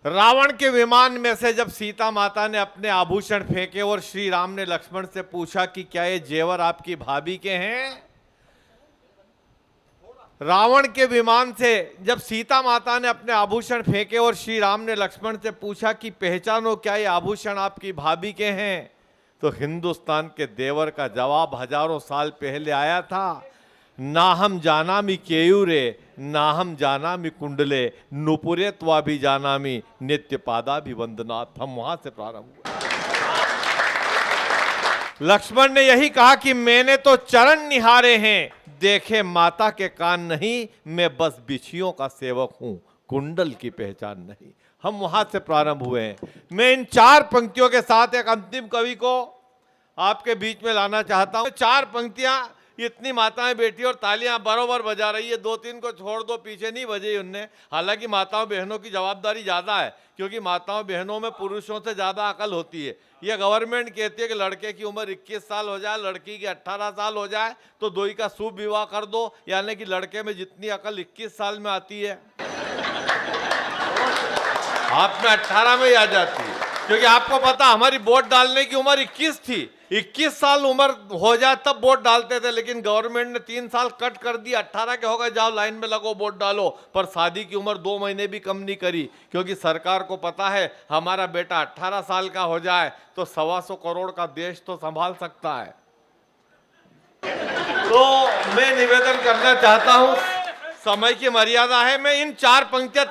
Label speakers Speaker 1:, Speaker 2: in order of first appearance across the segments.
Speaker 1: रावण के विमान में से जब सीता माता ने अपने आभूषण फेंके और श्री राम ने लक्ष्मण से पूछा कि क्या ये जेवर आपकी भाभी के हैं। रावण के विमान से जब सीता माता ने अपने आभूषण फेंके और श्री राम ने लक्ष्मण से पूछा कि पहचानो क्या ये आभूषण आपकी भाभी के हैं, तो हिंदुस्तान के देवर का जवाब हजारों साल पहले आया था, ना हम जानामि केयूरे ना हम जानामि कुंडले नुपुरे त्वाभि जानामि नित्य पादाभिवंदनाथ। हम वहां से प्रारंभ हुआ। लक्ष्मण ने यही कहा कि मैंने तो चरण निहारे हैं, देखे माता के कान नहीं, मैं बस बिछियों का सेवक हूं, कुंडल की पहचान नहीं। हम वहां से प्रारंभ हुए हैं। मैं इन 4 पंक्तियों के साथ एक अंतिम कवि को आपके बीच में लाना चाहता हूं। 4 पंक्तियां, इतनी माताएं बैठी और तालियां बरोबर बजा रही है, 2-3 को छोड़ दो, पीछे नहीं बजे उनने। हालांकि माताओं बहनों की जवाबदारी ज़्यादा है, क्योंकि माताओं बहनों में पुरुषों से ज़्यादा अकल होती है। यह गवर्नमेंट कहती है कि लड़के की उम्र 21 साल हो जाए, लड़की की 18 साल हो जाए तो दोई का शुभ विवाह कर दो, यानी कि लड़के में जितनी अकल 21 साल में आती है आप में 18 में ही आ जाती है। क्योंकि आपको पता हमारी वोट डालने की उम्र 21 थी, 21 साल उम्र हो जाए तब वोट डालते थे, लेकिन गवर्नमेंट ने 3 साल कट कर दी, 18 के हो गए, जाओ लाइन में लगो वोट डालो। पर शादी की उम्र 2 महीने भी कम नहीं करी, क्योंकि सरकार को पता है हमारा बेटा 18 साल का हो जाए तो 125 करोड़ का देश तो संभाल सकता है। तो मैं निवेदन करना चाहता हूं, समय की मर्यादा है, मैं इन 4 पंक्तियां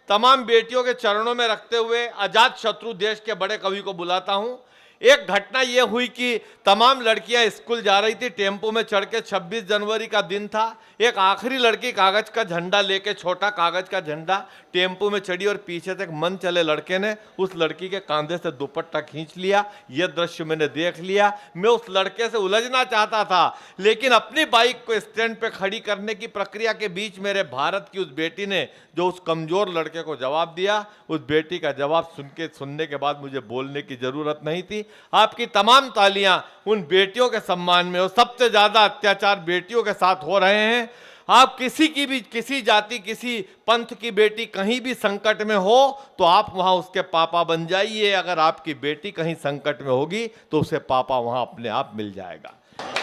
Speaker 1: तमाम बेटियों के चरणों में रखते हुए अजात शत्रु देश के बड़े कवि को बुलाता हूं। एक घटना यह हुई कि तमाम लड़कियां स्कूल जा रही थी, टेम्पो में चढ़ के, 26 जनवरी का दिन था। एक आखिरी लड़की कागज का झंडा लेके, छोटा कागज का झंडा, टेम्पो में चढ़ी और पीछे से एक मन चले लड़के ने उस लड़की के कंधे से दुपट्टा खींच लिया। यह दृश्य मैंने देख लिया। मैं उस लड़के से उलझना चाहता था, लेकिन अपनी बाइक को स्टैंड पे खड़ी करने की प्रक्रिया के बीच मेरे भारत की उस बेटी ने जो उस कमजोर लड़के को जवाब दिया, उस बेटी का जवाब सुनने के बाद मुझे बोलने की जरूरत नहीं थी। आपकी तमाम तालियां उन बेटियों के सम्मान में, और सबसे ज्यादा अत्याचार बेटियों के साथ हो रहे हैं। आप किसी जाति, किसी पंथ की बेटी कहीं भी संकट में हो तो आप वहां उसके पापा बन जाइए। अगर आपकी बेटी कहीं संकट में होगी तो उसे पापा वहां अपने आप मिल जाएगा।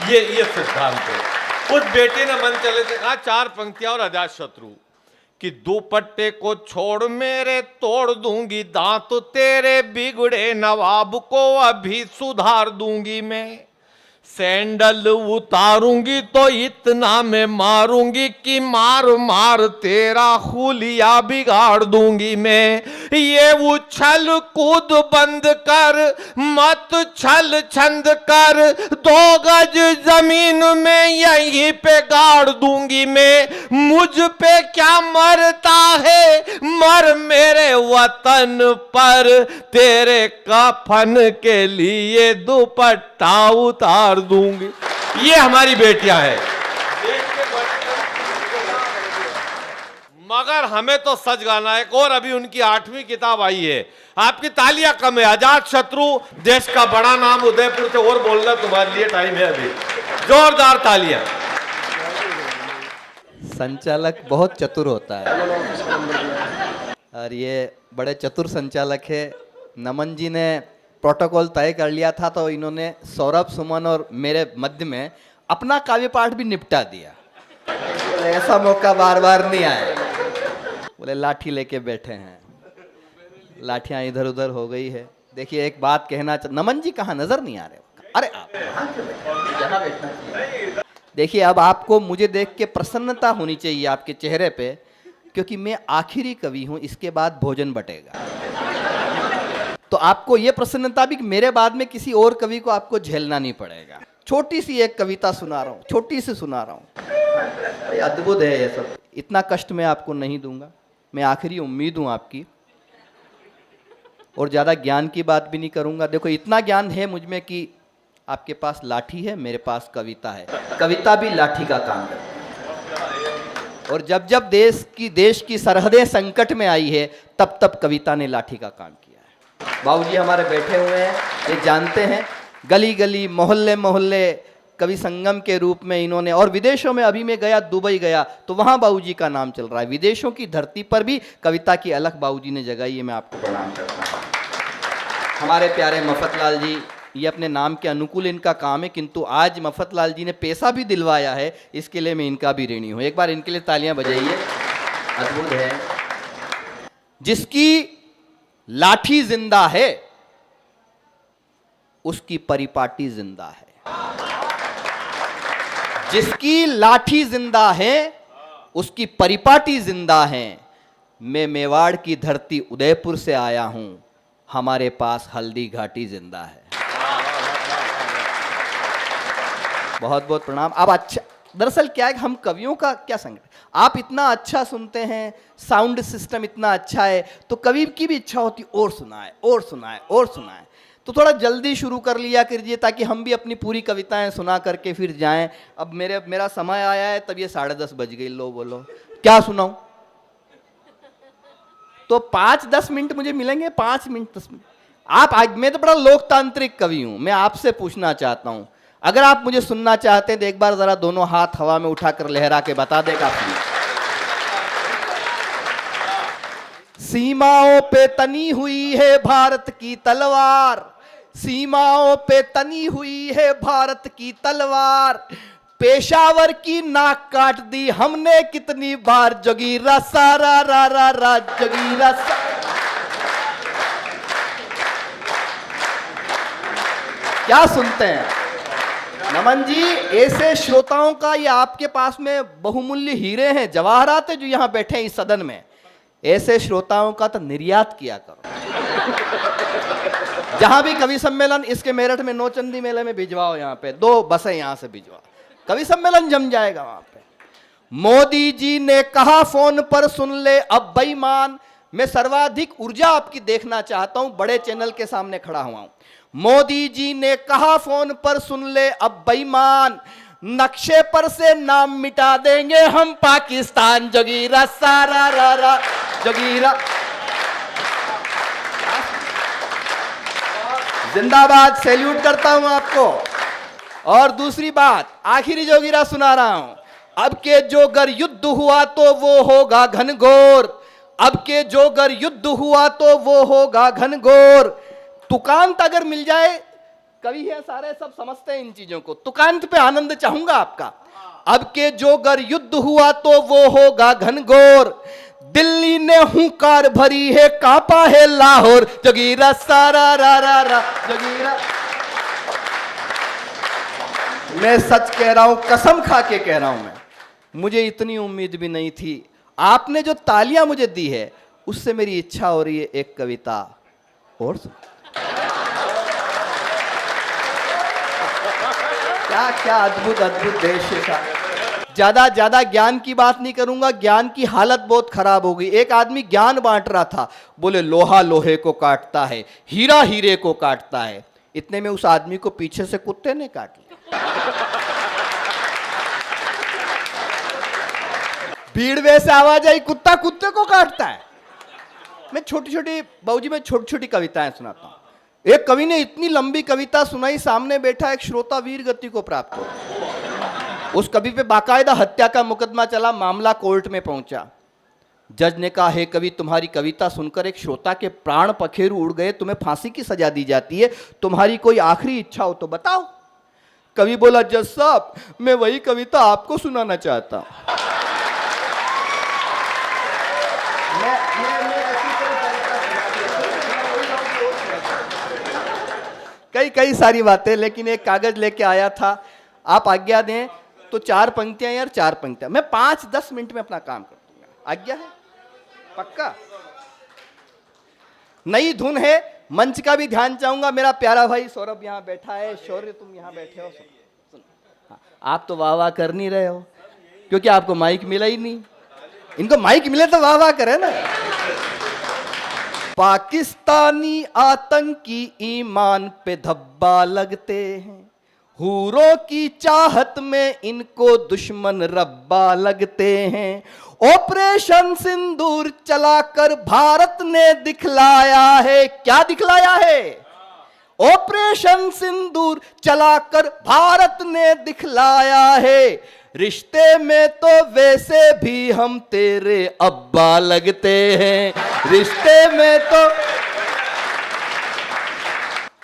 Speaker 1: ये सिद्धांत है। उस बेटी ने मन चले से कहा, 4 पंक्तियां और अजात शत्रु कि दुपट्टे को छोड़ मेरे तोड़ दूंगी दांत तेरे, बिगड़े नवाब को अभी सुधार दूंगी मैं, सैंडल उतारूंगी तो इतना मैं मारूंगी कि मार मार तेरा हुलिया बिगाड़ दूंगी मैं। ये उछल कूद बंद कर, मत छल छंद कर, 2 गज जमीन में यहीं पे गाड़ दूंगी मैं। मुझ पे क्या मरता है, मर मेरे वतन पर, तेरे कफन के लिए दुपट्टा उतार दूंगी। ये हमारी बेटियां हैं। मगर हमें तो सच गाना है। और अभी उनकी 8वीं किताब आई है। आपकी तालियां कम है। अजात शत्रु देश का बड़ा नाम, उदयपुर से, और बोलना तुम्हारे लिए टाइम है अभी। जोरदार तालियां।
Speaker 2: संचालक बहुत चतुर होता है और ये बड़े चतुर संचालक है। नमन जी ने प्रोटोकॉल तय कर लिया था, तो इन्होंने सौरभ, सुमन और मेरे मध्य में अपना काव्य पाठ भी निपटा दिया। ऐसा मौका बार बार नहीं आया। बोले लाठी लेके बैठे हैं, लाठियां इधर उधर हो गई है। देखिए एक बात कहना, नमन जी कहाँ नजर नहीं आ रहे? अरे आप यहाँ बैठना चाहिए। देखिए अब आपको मुझे देख के प्रसन्नता होनी चाहिए आपके चेहरे पे, क्योंकि मैं आखिरी कवि हूं, इसके बाद भोजन बटेगा। तो आपको यह प्रसन्नता भी कि मेरे बाद में किसी और कवि को आपको झेलना नहीं पड़ेगा। छोटी सी एक कविता सुना रहा हूँ, छोटी सी सुना रहा हूँ। अद्भुत है ये सब। इतना कष्ट मैं आपको नहीं दूंगा, मैं आखिरी उम्मीद हूँ आपकी, और ज़्यादा ज्ञान की बात भी नहीं करूँगा। देखो इतना ज्ञान है मुझ में कि आपके पास लाठी है, मेरे पास कविता है। कविता भी लाठी का काम है। और जब जब देश की सरहदें संकट में आई है, तब तब कविता ने लाठी का काम किया है। बाबूजी हमारे बैठे हुए हैं, ये जानते हैं। गली गली, मोहल्ले मोहल्ले कवि संगम के रूप में इन्होंने, और विदेशों में अभी मैं गया, दुबई गया, तो वहां बाबूजी का नाम चल रहा है। विदेशों की धरती पर भी कविता की अलग बाबूजी ने जगाई है। मैं आपको प्रणाम करता हूँ। हमारे प्यारे मफतलाल जी, ये अपने नाम के अनुकूल इनका काम है, किंतु आज मफतलाल जी ने पैसा भी दिलवाया है, इसके लिए मैं इनका भी ऋणी हूं। एक बार इनके लिए तालियां बजाइए। अद्भुत है। जिसकी लाठी जिंदा है उसकी परिपाटी जिंदा है। जिसकी लाठी जिंदा है उसकी परिपाटी जिंदा है। मैं मेवाड़ की धरती उदयपुर से आया हूं, हमारे पास हल्दी घाटी जिंदा है। बहुत बहुत प्रणाम। अब अच्छा, दरअसल क्या है, हम कवियों का क्या संकट, आप इतना अच्छा सुनते हैं, साउंड सिस्टम इतना अच्छा है, तो कवि की भी इच्छा होती और सुनाए और सुनाए और सुनाए। तो थोड़ा जल्दी शुरू कर लिया कीजिए ताकि हम भी अपनी पूरी कविताएं सुना करके फिर जाएं। अब मेरा समय आया है, तब ये 10:30 बज गई। लो बोलो क्या सुनाऊं? तो 5-10 मिनट मुझे मिलेंगे, 5 मिनट 10 मिनट। आप आज, मैं तो बड़ा लोकतांत्रिक कवि हूं, मैं आपसे पूछना चाहता हूं, अगर आप मुझे सुनना चाहते हैं तो एक बार जरा दोनों हाथ हवा में उठाकर लहरा के बता दे काफी। सीमाओं पे तनी हुई है भारत की तलवार, सीमाओं पे तनी हुई है भारत की तलवार, पेशावर की नाक काट दी हमने कितनी बार, जोगीरा सारा रा रा रा जोगीरा सा। क्या सुनते हैं नमन जी? ऐसे श्रोताओं का, ये आपके पास में बहुमूल्य हीरे हैं, जवाहरात है जो यहां बैठे हैं इस सदन में, ऐसे श्रोताओं का तो निर्यात किया करो। जहां भी कवि सम्मेलन, इसके मेरठ में नौचंदी मेले में भिजवाओ, यहां पे 2 बसें यहां से भिजवाओ, कवि सम्मेलन जम जाएगा वहां पे। मोदी जी ने कहा फोन पर सुन ले अब बेईमान, मैं सर्वाधिक ऊर्जा आपकी देखना चाहता हूं, बड़े चैनल के सामने खड़ा हुआ हूं। मोदी जी ने कहा फोन पर सुन ले अब बेईमान, नक्शे पर से नाम मिटा देंगे हम पाकिस्तान, जोगीरा सारा रा रा जोगीरा। जिंदाबाद, सैल्यूट करता हूं आपको। और दूसरी बात, आखिरी जोगीरा सुना रहा हूं। अब के जो अगर युद्ध हुआ तो वो होगा घनघोर, अब के जो अगर युद्ध हुआ तो वो होगा घनघोर। तुकांत अगर मिल जाए, कवि है सारे, सब समझते हैं इन चीजों को, तुकांत पे आनंद चाहूंगा आपका। अब के जो अगर युद्ध हुआ तो वो होगा घनघोर, दिल्ली ने हुंकार भरी है कांपा है लाहौर, जोगीरा सारा रा रा रा जोगीरा। मैं सच कह रहा हूं, कसम खा के कह रहा हूं, मैं, मुझे इतनी उम्मीद भी नहीं थी। आपने जो तालियां मुझे दी है उससे मेरी इच्छा हो रही है एक कविता और सुन। क्या क्या अद्भुत अद्भुत देश है। ज्यादा ज्ञान की बात नहीं करूंगा, ज्ञान की हालत बहुत खराब हो गई। एक आदमी ज्ञान बांट रहा था, बोले लोहा लोहे को काटता है, हीरा हीरे को काटता है। इतने में उस आदमी को पीछे से कुत्ते ने काट लिया। भीड़ वैसे आवाज आई, कुत्ता कुत्ते को काटता है। मैं छोटी छोटी बाबूजी, मैं छोटी छोटी कविताएं सुनाता हूं। एक कवि ने इतनी लंबी कविता सुनाई, सामने बैठा एक श्रोता वीर गति को प्राप्त हो। उस कवि पे बाकायदा हत्या का मुकदमा चला, मामला कोर्ट में पहुंचा। जज ने कहा, हे कवि, तुम्हारी कविता सुनकर एक श्रोता के प्राण पखेरु उड़ गए, तुम्हें फांसी की सजा दी जाती है, तुम्हारी कोई आखिरी इच्छा हो तो बताओ। कवि बोला, जज साहब, मैं वही कविता आपको सुनाना चाहता हूं। कई सारी बातें, लेकिन एक कागज लेके आया था। आप आज्ञा दें तो 4 पंक्तियां यार, 4 पंक्तियां, मैं 5-10 मिनट में अपना काम कर दूंगा। आज्ञा है? पक्का? नई धुन है, मंच का भी ध्यान चाहूंगा। मेरा प्यारा भाई सौरभ यहाँ बैठा है, शौर्य तुम यहाँ बैठे हो, सुन। हाँ, आप तो वाह वाह कर नहीं रहे हो क्योंकि आपको माइक मिला ही नहीं। इनको माइक मिले तो वाह वाह करे ना। पाकिस्तानी आतंकी ईमान पे धब्बा लगते हैं, हूरों की चाहत में इनको दुश्मन रब्बा लगते हैं। ऑपरेशन सिंदूर चलाकर भारत ने दिखलाया है, क्या दिखलाया है? ऑपरेशन सिंदूर चलाकर भारत ने दिखलाया है, रिश्ते में तो वैसे भी हम तेरे अब्बा लगते हैं, रिश्ते में तो।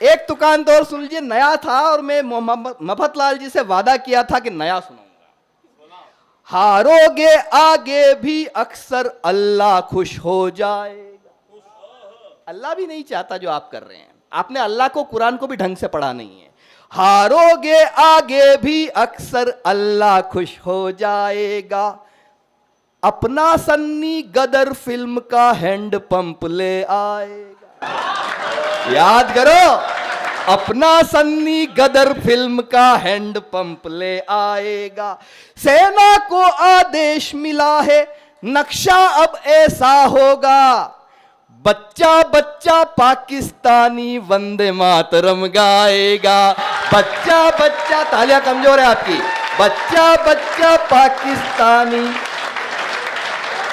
Speaker 2: एक दुकान और सुन लीजिए, नया था और मैं मफतलाल जी से वादा किया था कि नया सुनाऊंगा। हारोगे आगे भी अक्सर अल्लाह खुश हो जाएगा। अल्लाह भी नहीं चाहता जो आप कर रहे हैं, आपने अल्लाह को कुरान को भी ढंग से पढ़ा नहीं है। हारोगे आगे भी अक्सर अल्लाह खुश हो जाएगा, अपना सन्नी गदर फिल्म का हैंड पंप ले आएगा। याद करो, अपना सन्नी गदर फिल्म का हैंड पंप ले आएगा। सेना को आदेश मिला है, नक्शा अब ऐसा होगा, बच्चा बच्चा पाकिस्तानी वंदे मातरम गाएगा। बच्चा बच्चा, तालियां कमजोर है आपकी, बच्चा बच्चा पाकिस्तानी।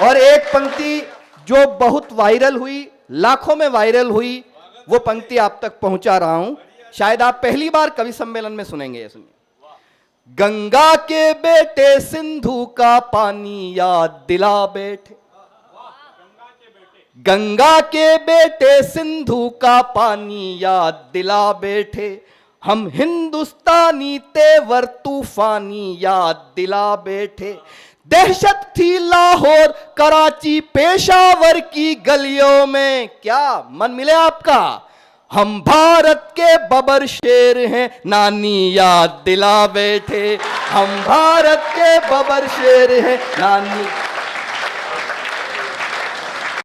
Speaker 2: और एक पंक्ति जो बहुत वायरल हुई, लाखों में वायरल हुई, वो पंक्ति आप तक पहुंचा रहा हूं, शायद आप पहली बार कवि सम्मेलन में सुनेंगे। सुनिए, गंगा के बेटे सिंधु का पानी याद दिला बैठे, गंगा के बेटे सिंधु का पानी याद दिला बैठे, हम हिंदुस्तानी तेवर तूफानी याद दिला बैठे। दहशत थी लाहौर कराची पेशावर की गलियों में, क्या मन मिले आपका, हम भारत के बबर शेर हैं नानी याद दिला बैठे, हम भारत के बबर शेर हैं नानी।